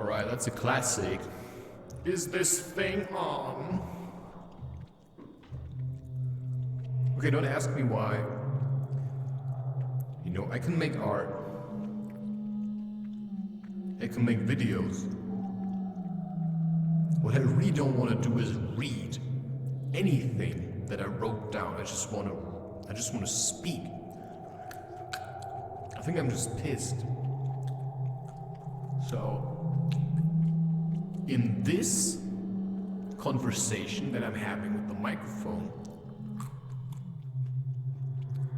Alright, that's a classic. Is this thing on? Okay, don't ask me why. You know, I can make art. I can make videos. What I really don't want to do is read anything that I wrote down. I just want to speak. I think I'm just pissed. So, in this conversation that I'm having with the microphone,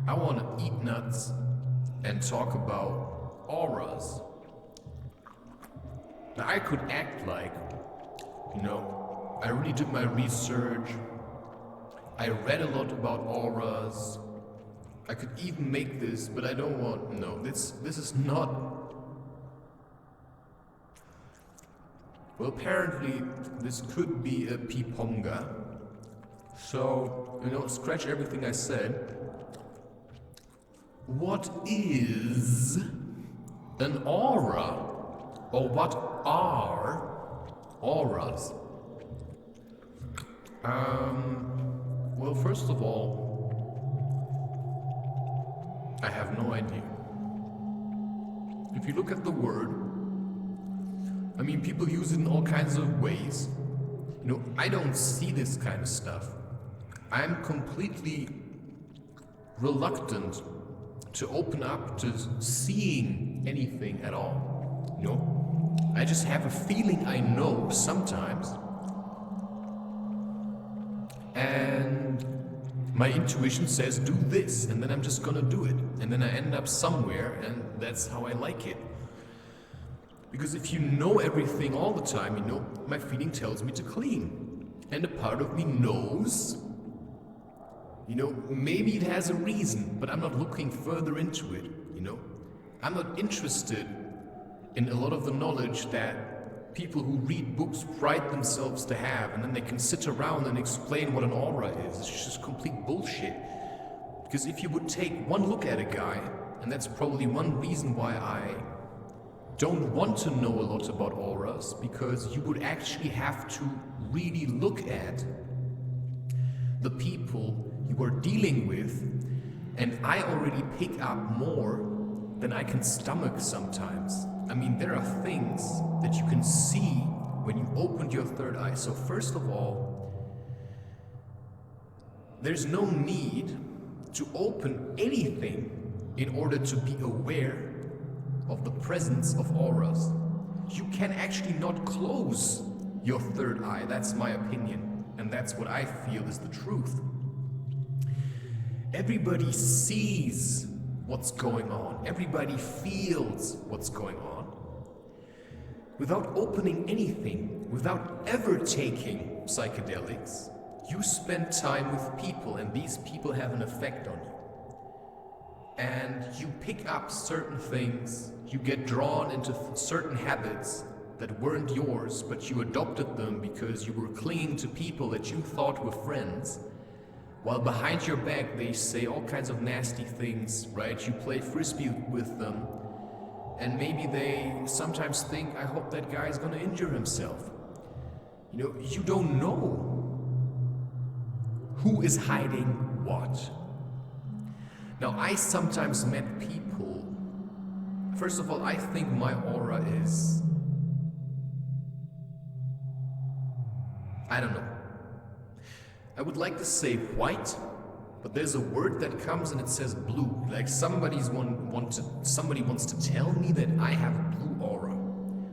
I want to eat nuts and talk about auras. Now, I could act like, you know, I really did my research. I read a lot about auras. I could even make this, but I don't want, no, this is not. Well, apparently this could be a piponga. So, you know, scratch everything I said. What is an aura? Or what are auras? Well, first of all, I have no idea. If you look at the word, I mean, people use it in all kinds of ways. You know, I don't see this kind of stuff. I'm completely reluctant to open up to seeing anything at all. You know, I just have a feeling I know sometimes. And my intuition says do this, and then I'm just gonna do it. And then I end up somewhere, and that's how I like it. Because if you know everything all the time, you know, my feeling tells me to clean. And a part of me knows, you know, maybe it has a reason, but I'm not looking further into it, you know. I'm not interested in a lot of the knowledge that people who read books pride themselves to have, and then they can sit around and explain what an aura is. It's just complete bullshit. Because if you would take one look at a guy, and that's probably one reason why I don't want to know a lot about auras, because you would actually have to really look at the people you are dealing with, and I already pick up more than I can stomach sometimes. I mean, there are things that you can see when you open your third eye. So first of all, there's no need to open anything in order to be aware of the presence of auras. You can actually not close your third eye. That's my opinion, and that's what I feel is the truth. Everybody sees what's going on. Everybody feels what's going on. Without opening anything, without ever taking psychedelics, you spend time with people, and these people have an effect on you. And you pick up certain things, you get drawn into certain habits that weren't yours, but you adopted them because you were clinging to people that you thought were friends, while behind your back they say all kinds of nasty things, right? You play frisbee with them, and maybe they sometimes think, I hope that guy's gonna injure himself. You know, you don't know who is hiding what. Now, I sometimes met people. First of all, I think my aura is, I don't know. I would like to say white, but there's a word that comes and it says blue. Like somebody wants to tell me that I have a blue aura.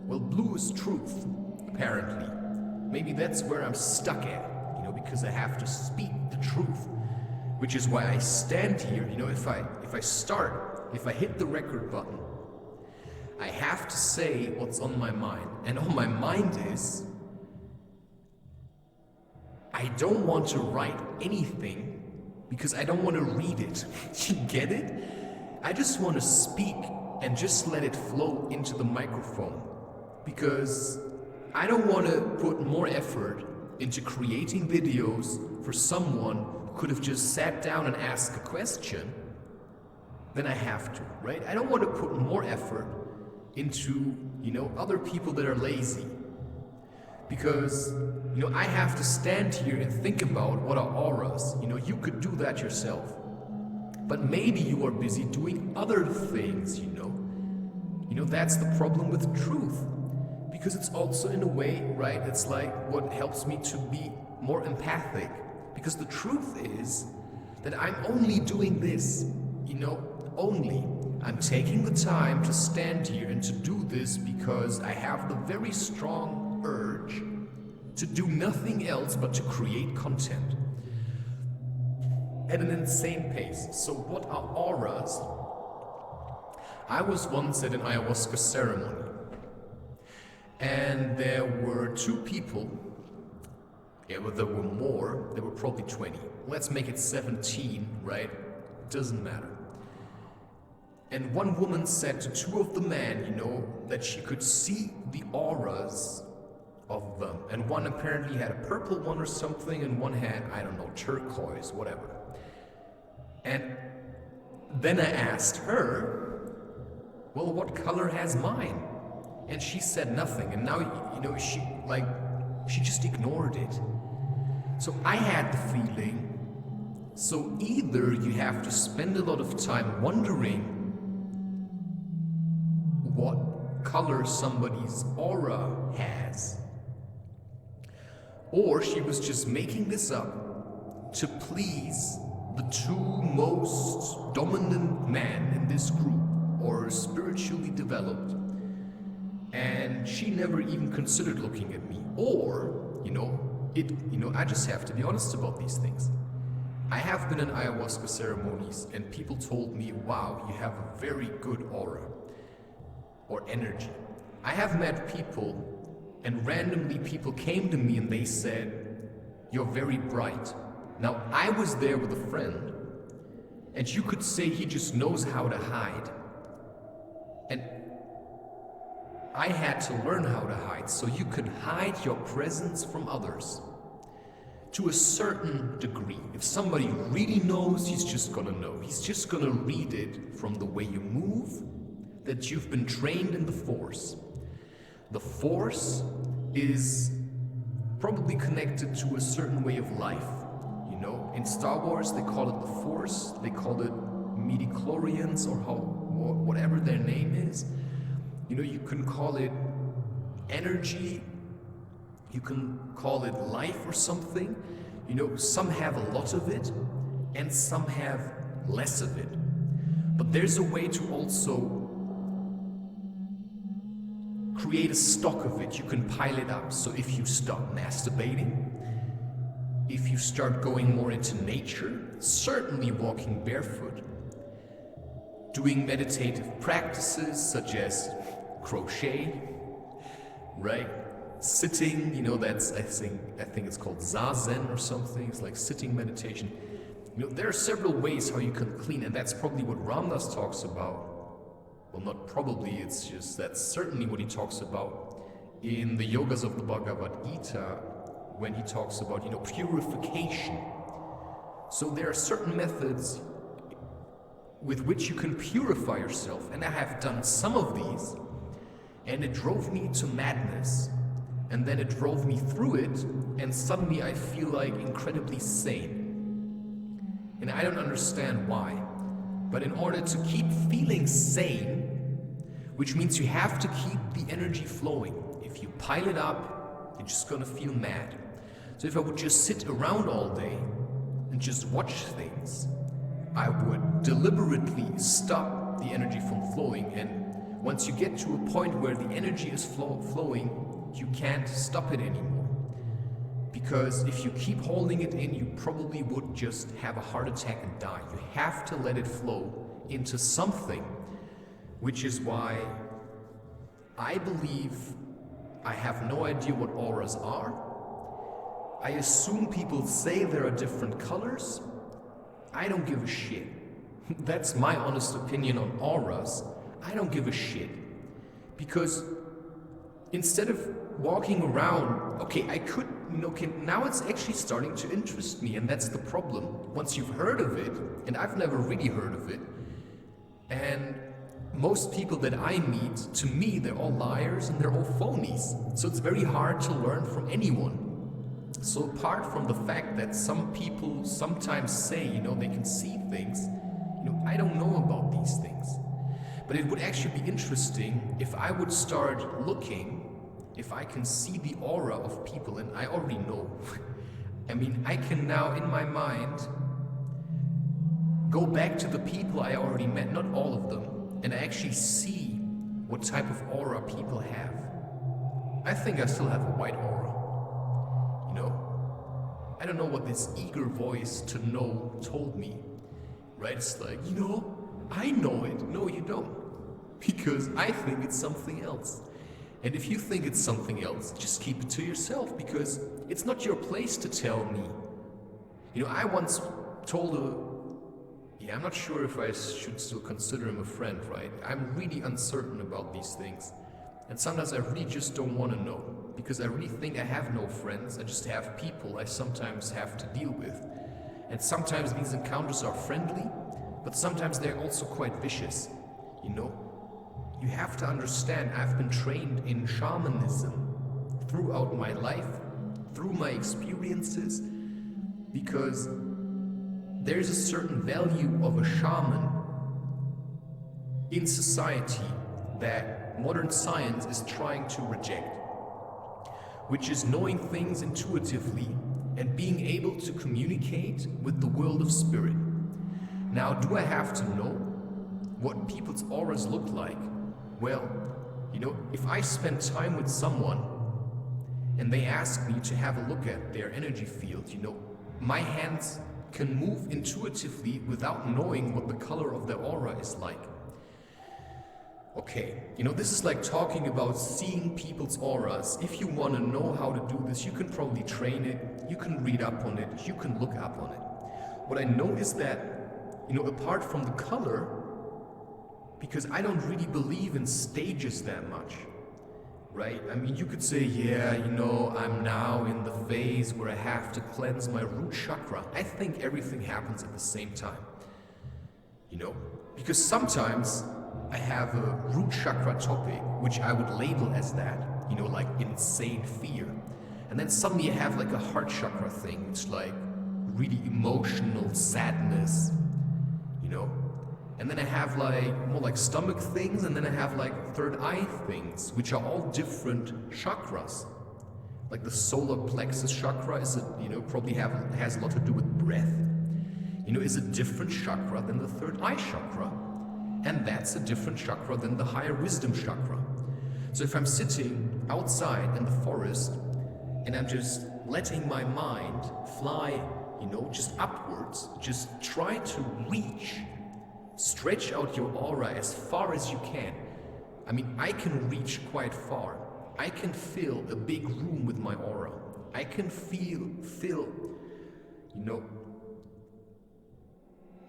Well, blue is truth, apparently. Maybe that's where I'm stuck at, you know, because I have to speak the truth. Which is why I stand here, you know, if I hit the record button, I have to say what's on my mind. And on my mind is, I don't want to write anything because I don't want to read it. You get it? I just want to speak and just let it flow into the microphone. Because I don't want to put more effort into creating videos for someone could have just sat down and asked a question, then I have to, right? I don't want to put more effort into, other people that are lazy. Because, I have to stand here and think about what are auras. You could do that yourself. But maybe you are busy doing other things, That's the problem with truth. Because it's also in a way, right, it's like what helps me to be more empathic. Because the truth is that I'm only doing this, only. I'm taking the time to stand here and to do this because I have the very strong urge to do nothing else but to create content at an insane pace. So what are auras? I was once at an ayahuasca ceremony, and there were 2 people. Yeah, well, there were more. There were probably 20. Let's make it 17, right? Doesn't matter. And one woman said to 2 of the men, that she could see the auras of them. And one apparently had a purple one or something, and one had, I don't know, turquoise, whatever. And then I asked her, well, what color has mine? And she said nothing. And now, she just ignored it. So I had the feeling, so either you have to spend a lot of time wondering what color somebody's aura has, or she was just making this up to please the 2 most dominant men in this group, or spiritually developed, and she never even considered looking at me. Or, I just have to be honest about these things. I have been in ayahuasca ceremonies and people told me, wow, you have a very good aura or energy. I have met people, and randomly people came to me and they said, you're very bright. Now, I was there with a friend, and you could say he just knows how to hide. And I had to learn how to hide, so you could hide your presence from others. To a certain degree. If somebody really knows, he's just gonna know. He's just gonna read it from the way you move, that you've been trained in the Force. The Force is probably connected to a certain way of life. In Star Wars they call it the Force, they call it midichlorians or whatever their name is. You can call it energy, you can call it life or something. Some have a lot of it and some have less of it. But there's a way to also create a stock of it. You can pile it up. So if you stop masturbating, if you start going more into nature, certainly walking barefoot, doing meditative practices such as crochet, right? Sitting, that's, I think it's called zazen or something. It's like sitting meditation. There are several ways how you can clean, and that's probably what Ramdas talks about. Well, not probably, it's just that's certainly what he talks about in the Yogas of the Bhagavad Gita when he talks about, purification. So there are certain methods with which you can purify yourself, and I have done some of these, and it drove me to madness. And then it drove me through it, and suddenly I feel like incredibly sane. And I don't understand why. But in order to keep feeling sane, which means you have to keep the energy flowing. If you pile it up, you're just gonna feel mad. So if I would just sit around all day and just watch things, I would deliberately stop the energy from flowing. And once you get to a point where the energy is flowing, you can't stop it anymore. Because if you keep holding it in, you probably would just have a heart attack and die. You have to let it flow into something, which is why I believe I have no idea what auras are. I assume people say there are different colors. I don't give a shit. That's my honest opinion on auras. I don't give a shit. Because instead of walking around, okay, I could, now it's actually starting to interest me, and that's the problem. Once you've heard of it, and I've never really heard of it, and most people that I meet, to me, they're all liars and they're all phonies. So it's very hard to learn from anyone. So apart from the fact that some people sometimes say, they can see things, I don't know about these things. But it would actually be interesting if I would start looking, if I can see the aura of people, and I already know. I mean, I can now, in my mind, go back to the people I already met, not all of them, and I actually see what type of aura people have. I think I still have a white aura. I don't know what this eager voice to know told me. Right? It's like, I know it. No, you don't. Because I think it's something else. And if you think it's something else, just keep it to yourself, because it's not your place to tell me. I once told I'm not sure if I should still consider him a friend, right? I'm really uncertain about these things. And sometimes I really just don't want to know, because I really think I have no friends. I just have people I sometimes have to deal with. And sometimes these encounters are friendly, but sometimes they're also quite vicious. You have to understand, I've been trained in shamanism throughout my life, through my experiences, because there's a certain value of a shaman in society that modern science is trying to reject, which is knowing things intuitively and being able to communicate with the world of spirit. Now, do I have to know what people's auras look like? Well, if I spend time with someone and they ask me to have a look at their energy field, my hands can move intuitively without knowing what the color of their aura is like. Okay, this is like talking about seeing people's auras. If you want to know how to do this, you can probably train it, you can read up on it, you can look up on it. What I know is that, apart from the color, because I don't really believe in stages that much, right? I mean, you could say, I'm now in the phase where I have to cleanse my root chakra. I think everything happens at the same time, because sometimes I have a root chakra topic, which I would label as that, like insane fear. And then suddenly I have like a heart chakra thing, which like really emotional sadness, And then I have like more like stomach things, and then I have like third eye things, which are all different chakras. Like the solar plexus chakra is probably has a lot to do with breath. Is a different chakra than the third eye chakra. And that's a different chakra than the higher wisdom chakra. So if I'm sitting outside in the forest and I'm just letting my mind fly, just upwards, just try to reach, stretch out your aura as far as you can. I mean, I can reach quite far. I can fill a big room with my aura. I can fill,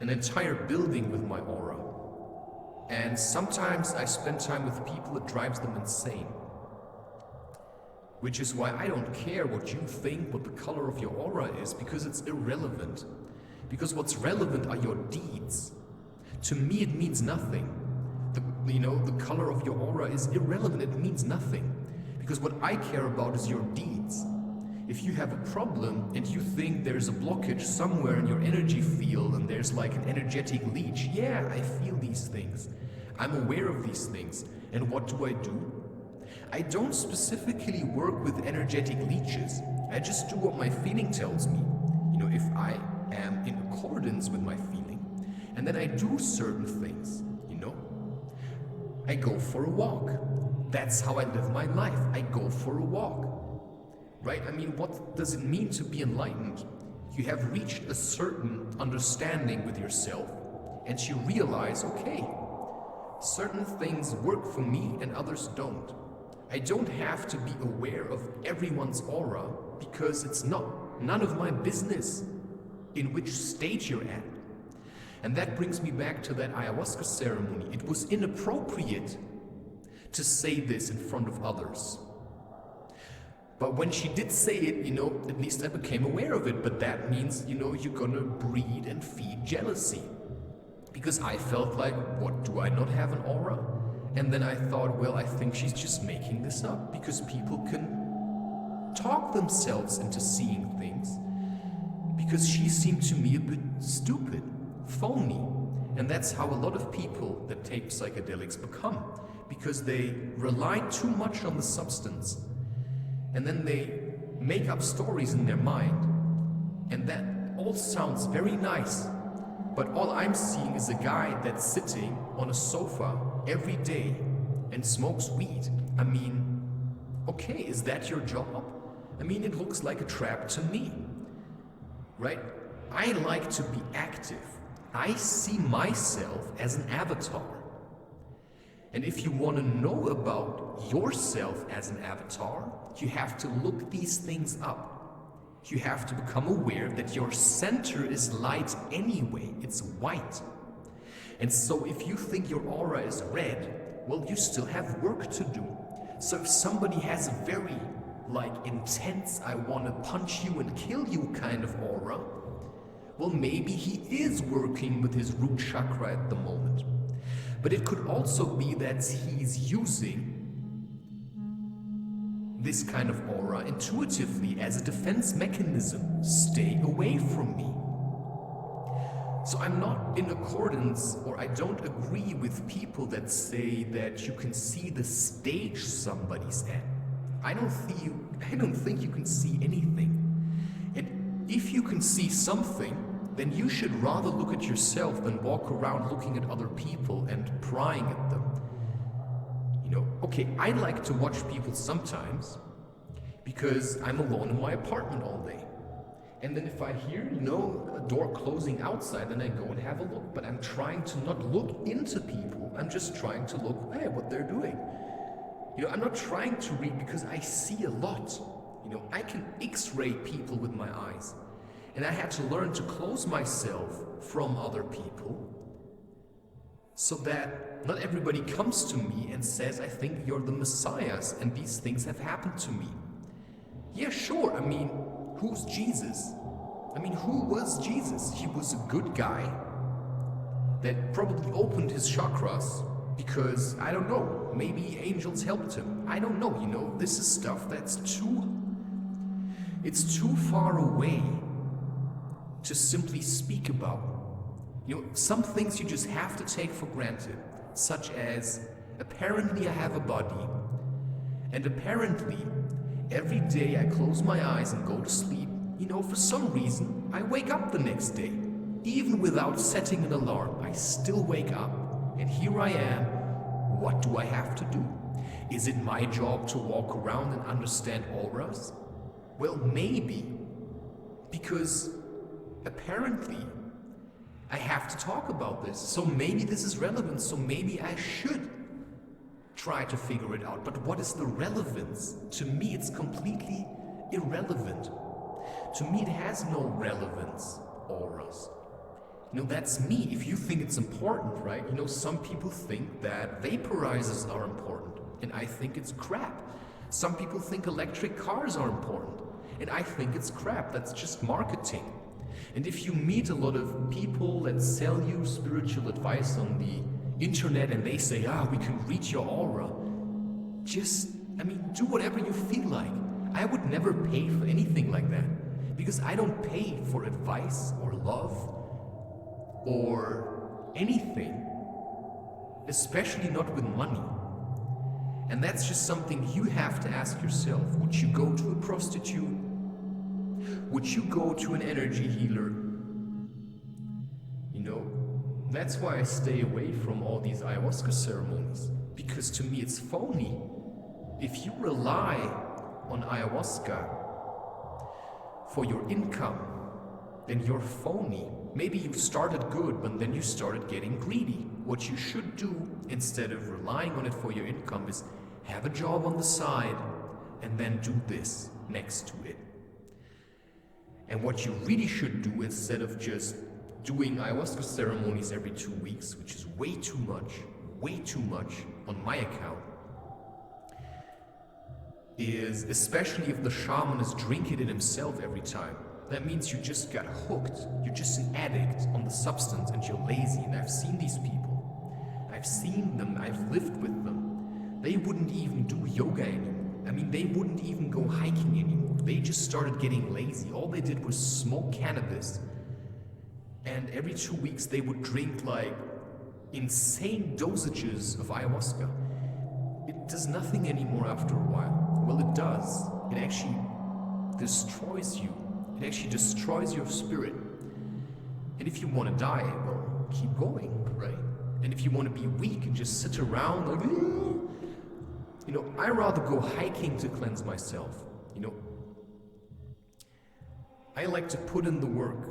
an entire building with my aura. And sometimes I spend time with people that drives them insane. Which is why I don't care what you think, what the color of your aura is, because it's irrelevant. Because what's relevant are your deeds. To me, it means nothing. The color of your aura is irrelevant. It means nothing. Because what I care about is your deeds. If you have a problem and you think there's a blockage somewhere in your energy field and there's like an energetic leech, yeah, I feel these things. I'm aware of these things. And what do? I don't specifically work with energetic leeches. I just do what my feeling tells me. If I am in accordance with my feeling. And then I do certain things, I go for a walk. That's how I live my life. I go for a walk. Right? I mean, what does it mean to be enlightened? You have reached a certain understanding with yourself, and you realize, okay, certain things work for me and others don't. I don't have to be aware of everyone's aura, because it's none of my business in which stage you're at. And that brings me back to that ayahuasca ceremony. It was inappropriate to say this in front of others. But when she did say it, at least I became aware of it. But that means, you're gonna breed and feed jealousy. Because I felt like, what, do I not have an aura? And then I thought, well, I think she's just making this up because people can talk themselves into seeing things. Because she seemed to me a bit stupid, phony. And that's how a lot of people that take psychedelics become. Because they rely too much on the substance. And then they make up stories in their mind. And that all sounds very nice. But all I'm seeing is a guy that's sitting on a sofa every day and smokes weed. I mean, okay, is that your job? I mean, it looks like a trap to me, right? I like to be active. I see myself as an avatar. And if you want to know about yourself as an avatar, you have to look these things up. You have to become aware that your center is light anyway, it's white. And so if you think your aura is red, well, you still have work to do. So if somebody has a very, intense, I want to punch you and kill you kind of aura, well, maybe he is working with his root chakra at the moment. But it could also be that he's using this kind of aura intuitively as a defense mechanism. Stay away from me. So I'm not in accordance, or I don't agree with people that say that you can see the stage somebody's at. I don't think you can see anything. And if you can see something, then you should rather look at yourself than walk around looking at other people and prying at them. Okay, I like to watch people sometimes because I'm alone in my apartment all day. And then if I hear, a door closing outside, then I go and have a look. But I'm trying to not look into people. I'm just trying to look, hey, what they're doing. I'm not trying to read because I see a lot. I can X-ray people with my eyes. And I had to learn to close myself from other people so that not everybody comes to me and says, I think you're the messiahs and these things have happened to me. Yeah, sure, who's Jesus? Who was Jesus? He was a good guy that probably opened his chakras because, I don't know, maybe angels helped him. I don't know, this is stuff that's it's too far away to simply speak about. Some things you just have to take for granted, such as, apparently I have a body, and apparently every day I close my eyes and go to sleep, for some reason I wake up the next day. Even without setting an alarm, I still wake up, and here I am. What do I have to do? Is it my job to walk around and understand auras? Well, maybe, because apparently I have to talk about this, so maybe this is relevant, so maybe I should try to figure it out. But what is the relevance? To me, it's completely irrelevant. To me, it has no relevance, auras. That's me. If you think it's important, right? Some people think that vaporizers are important, and I think it's crap. Some people think electric cars are important, and I think it's crap. That's just marketing. And if you meet a lot of people that sell you spiritual advice on the internet and they say, we can read your aura, do whatever you feel like. I would never pay for anything like that because I don't pay for advice or love or anything, especially not with money. And that's just something you have to ask yourself. Would you go to a prostitute? Would you go to an energy healer? That's why I stay away from all these ayahuasca ceremonies, because to me it's phony. If you rely on ayahuasca for your income, then you're phony. Maybe you started good, but then you started getting greedy. What you should do, instead of relying on it for your income, is have a job on the side and then do this next to it. And what you really should do, instead of just doing ayahuasca ceremonies every 2 weeks, which is way too much on my account, is, especially if the shaman is drinking it himself every time, that means you just got hooked. You're just an addict on the substance and you're lazy. And I've seen these people. I've seen them. I've lived with them. They wouldn't even do yoga anymore. I mean, they wouldn't even go hiking anymore. They just started getting lazy. All they did was smoke cannabis. And every 2 weeks they would drink like insane dosages of ayahuasca. It does nothing anymore after a while. Well, it does. It actually destroys you. It actually destroys your spirit. And if you want to die, well, keep going, right? And if you want to be weak and just sit around like, you know, I rather go hiking to cleanse myself. You know, I like to put in the work.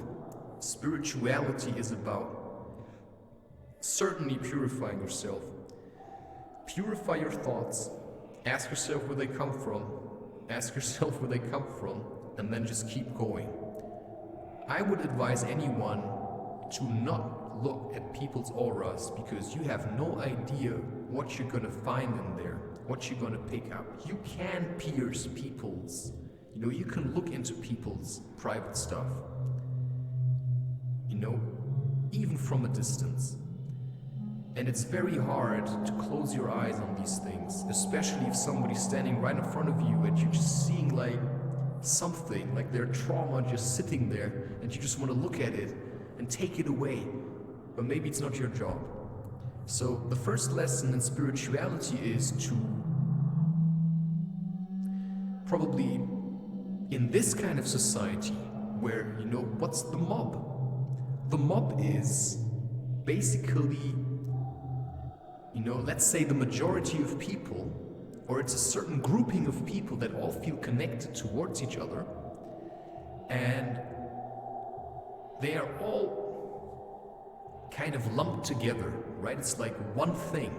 Spirituality is about certainly purifying yourself. Purify your thoughts. Ask yourself where they come from. Ask yourself where they come from, and then just keep going. I would advise anyone to not look at people's auras because you have no idea what you're gonna find in there, what you're gonna pick up. You can pierce people's, you know, you can look into people's private stuff, you know, even from a distance. And it's very hard to close your eyes on these things, especially if somebody's standing right in front of you and you're just seeing like something, like their trauma just sitting there, and you just want to look at it and take it away. But maybe it's not your job. So the first lesson in spirituality is to probably in this kind of society where, you know, what's the mob? The mob is basically, you know, let's say the majority of people, or it's a certain grouping of people that all feel connected towards each other, and they are all kind of lumped together, right? It's like one thing.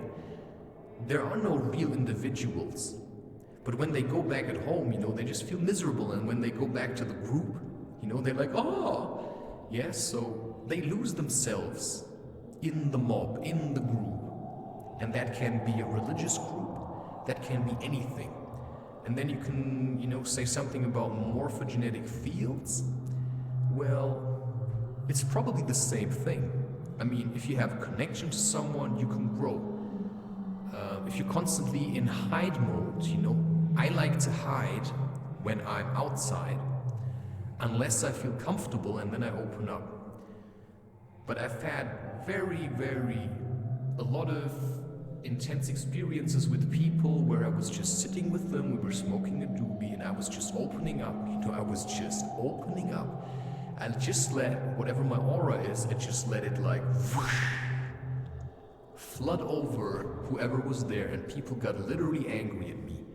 There are no real individuals, but when they go back at home, you know, they just feel miserable, and when they go back to the group, you know, they're like, oh, yeah, so they lose themselves in the mob, in the group. And that can be a religious group, that can be anything. And then you can, you know, say something about morphogenetic fields. Well, it's probably the same thing. I mean, if you have a connection to someone, you can grow. If you're constantly in hide mode, you know, I like to hide when I'm outside, unless I feel comfortable, and then I open up. But I've had a lot of intense experiences with people where I was just sitting with them, we were smoking a doobie, and I was just opening up, you know, I was just opening up. And just let whatever my aura is, and just let it like whoosh, flood over whoever was there, and people got literally angry at me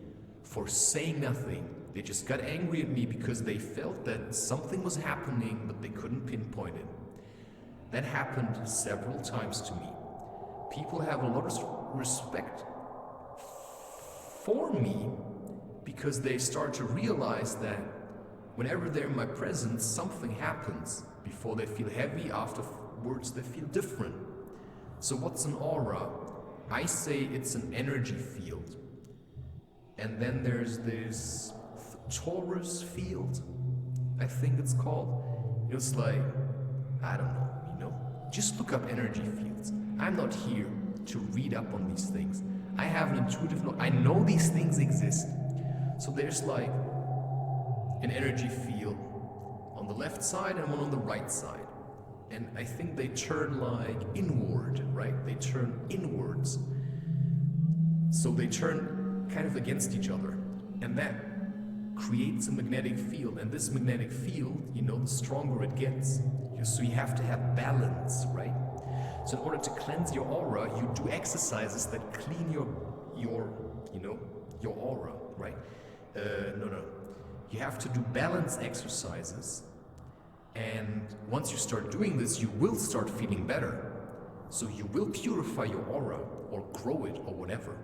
for saying nothing. They just got angry at me because they felt that something was happening, but they couldn't pinpoint it. That happened several times to me. People have a lot of respect for me because they start to realize that whenever they're in my presence, something happens. Before they feel heavy, afterwards they feel different. So what's an aura? I say it's an energy field. And then there's this torus field, I think it's called. It's like, I don't know, you know, just look up energy fields. I'm not here to read up on these things. I have an intuitive knowledge. I know these things exist. So there's like an energy field on the left side and one on the right side. And I think they turn like inward, right? They turn inwards. So they turn kind of against each other. And that creates a magnetic field. And this magnetic field, you know, the stronger it gets. So you have to have balance, right? So in order to cleanse your aura, you do exercises that clean your aura, right? No. You have to do balance exercises. And once you start doing this, you will start feeling better. So you will purify your aura or grow it or whatever.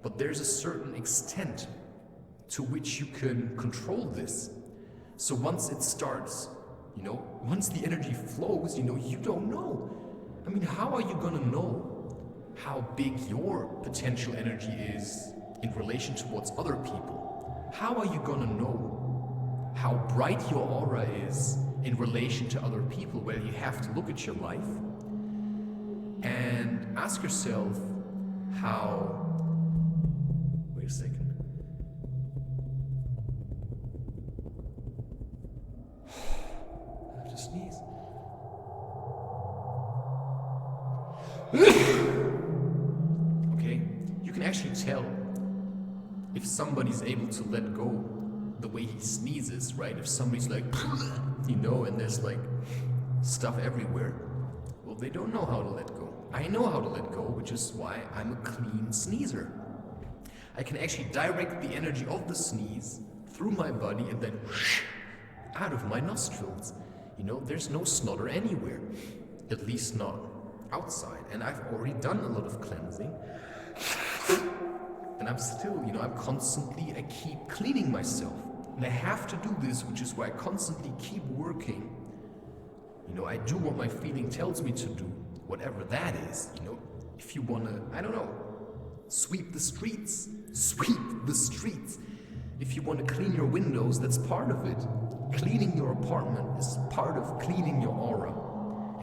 But there's a certain extent to which you can control this. So once it starts, you know, once the energy flows, you know, you don't know. I mean, how are you gonna know how big your potential energy is in relation towards other people? How are you gonna know how bright your aura is in relation to other people. Well, you have to look at your life and ask yourself how... Wait a second. I have to sneeze. Okay, you can actually tell if somebody's able to let go the way he sneezes, right? If somebody's like, you know, and there's like stuff everywhere, well, they don't know how to let go. I know how to let go, which is why I'm a clean sneezer. I can actually direct the energy of the sneeze through my body and then out of my nostrils. You know, there's no snodder anywhere, at least not outside. And I've already done a lot of cleansing. And I'm still, you know, I keep cleaning myself. And I have to do this, which is why I constantly keep working. You know, I do what my feeling tells me to do, whatever that is. You know, if you wanna, I don't know, sweep the streets. If you want to clean your windows, that's part of it. Cleaning your apartment is part of cleaning your aura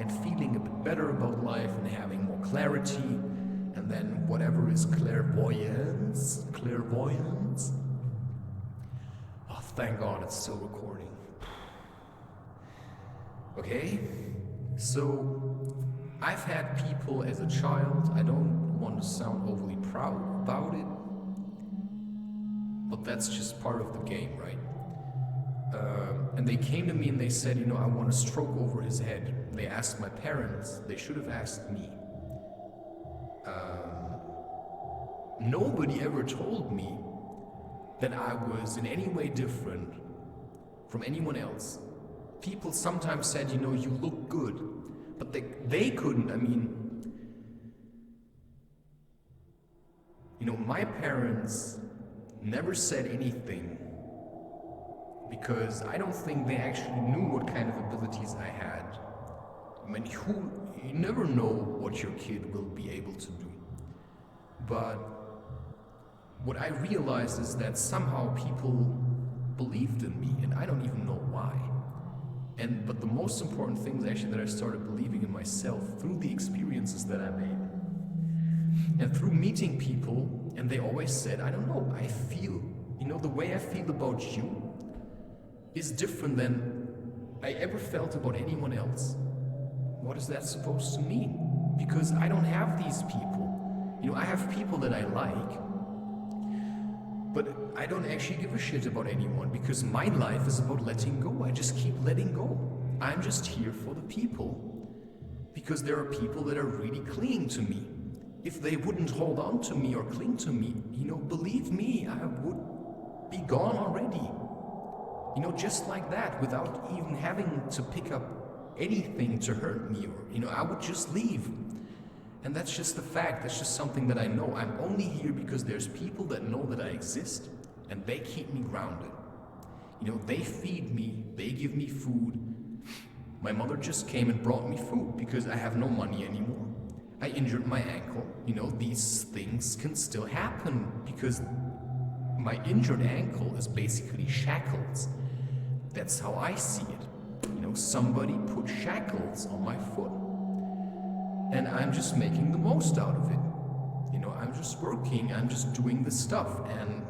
and feeling a bit better about life and having more clarity. And then whatever is clairvoyance. Oh, thank God it's still recording. Okay, so I've had people as a child, I don't want to sound overly proud about it, but that's just part of the game, right? And they came to me and they said, you know, I want a stroke over his head. They asked my parents, they should have asked me. Nobody ever told me that I was in any way different from anyone else. People sometimes said, you know, you look good, but they couldn't. I mean, you know, my parents never said anything because I don't think they actually knew what kind of abilities I had. I mean, you never know what your kid will be able to do. But what I realized is that somehow people believed in me, and I don't even know why. But the most important thing is actually that I started believing in myself through the experiences that I made. And through meeting people, and they always said, I don't know, I feel, you know, the way I feel about you is different than I ever felt about anyone else. What is that supposed to mean? Because I don't have these people. You know, I have people that I like, but I don't actually give a shit about anyone because my life is about letting go. I just keep letting go. I'm just here for the people because there are people that are really clinging to me. If they wouldn't hold on to me or cling to me, you know, believe me, I would be gone already. You know, just like that, without even having to pick up anything to hurt me, or, you know, I would just leave. And that's just the fact, that's just something that I know. I'm only here because there's people that know that I exist, and they keep me grounded. You know, they feed me, they give me food. My mother just came and brought me food because I have no money anymore. I injured my ankle. You know, these things can still happen because my injured ankle is basically shackles. That's how I see it. You know, somebody put shackles on my foot. And I'm just making the most out of it. You know, I'm just working, I'm just doing the stuff, and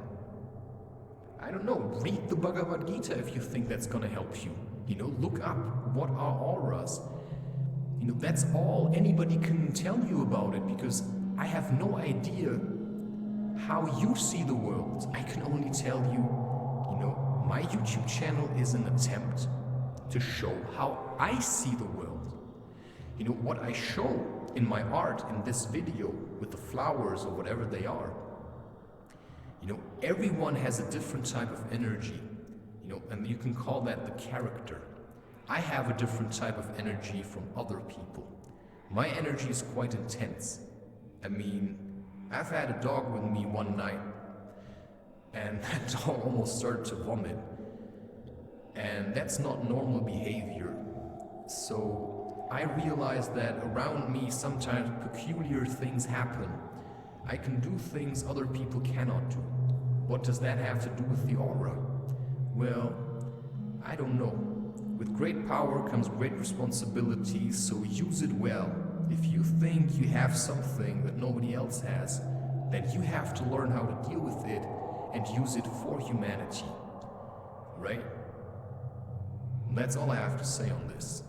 I don't know, read the Bhagavad Gita if you think that's gonna help you. You know, look up what are auras. You know, that's all anybody can tell you about it because I have no idea how you see the world. I can only tell you, you know, my YouTube channel is an attempt to show how I see the world. You know, what I show in my art in this video with the flowers or whatever they are, you know, everyone has a different type of energy, you know, and you can call that the character. I have a different type of energy from other people. My energy is quite intense. I mean, I've had a dog with me one night, and that dog almost started to vomit. And that's not normal behavior. So I realized that around me sometimes peculiar things happen. I can do things other people cannot do. What does that have to do with the aura? Well, I don't know. With great power comes great responsibility, so use it well. If you think you have something that nobody else has, then you have to learn how to deal with it and use it for humanity. Right? That's all I have to say on this.